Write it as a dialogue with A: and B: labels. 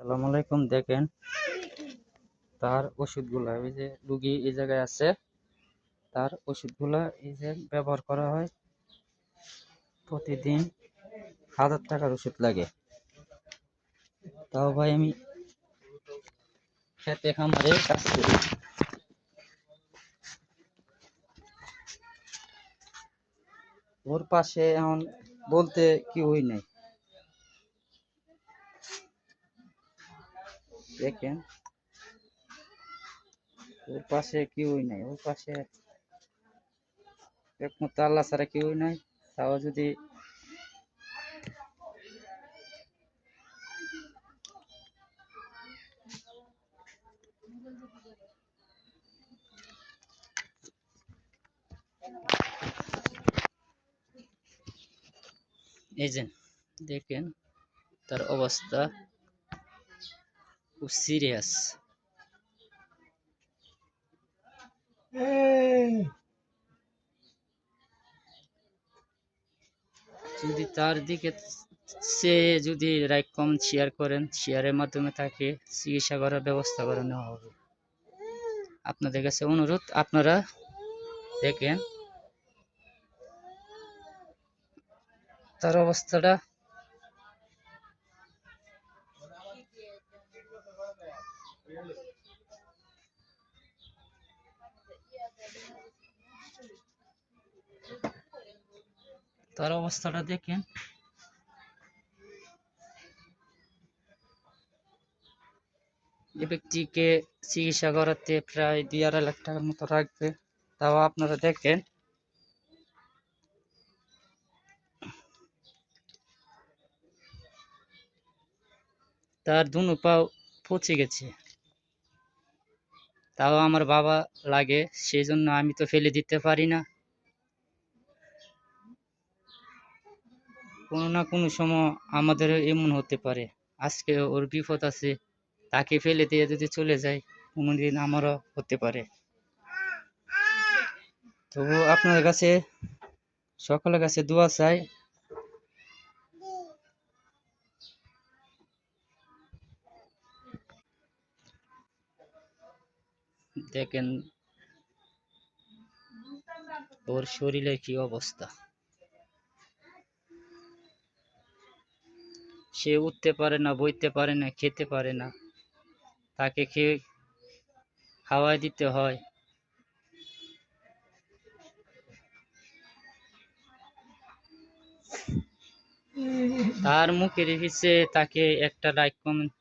A: আসসালামু আলাইকুম। দেখেন তার ওষুধগুলা, ওই যে রুগী এই জায়গায় আছে, তার ওষুধগুলা এই যে ব্যবহার করা হয়। প্রতিদিন 1000 টাকার ওষুধ লাগে। তাও ভাই আমি খেতে খামারে কাজ করি। ওর পাশে এখন বলতে কেউই নাই। দেখেন ওর পাশে কেউই নাই, ওর পাশে একমাত্র আল্লাহ ছাড়া কেউই নাই। তাও যদি এই যে দেখেন তার অবস্থা খুব সিরিয়াস। যদি তার দিকে সে যদি লাইক কমেন্ট শেয়ার করেন, শেয়ারের মাধ্যমে তাকে চিকিৎসা করার ব্যবস্থা করে নেওয়া হবে। আপনাদের কাছে অনুরোধ, আপনারা দেখেন তার অবস্থাটা। তার অবস্থাটা দেখেন। এই ব্যক্তিকে চিকিৎসা করাতে প্রায় 2-2.5 লাখ টাকার মতো লাগবে। তাও আপনারা দেখেন তার দুনো পাও পচে গেছে। তাও আমার বাবা লাগে, সেই জন্য আমি তো ফেলে দিতে পারি না। কোনো না কোনো সময় আমাদের এমন হতে পারে, আজকে ওর বিপদ আছে, তাকে ফেলে দিয়ে যদি চলে যায় কোনোদিন আমারও হতে পারে। তবু আপনার কাছে, সকলের কাছে দোয়া চাই। দেখেন ওর শরীরের কি অবস্থা। সে উঠতে পারে না, বইতে পারে না, খেতে পারে না। তাকে খাওয়াই দিতে হয়। তার মুখের পিছে তাকে একটা লাইক কমেন্ট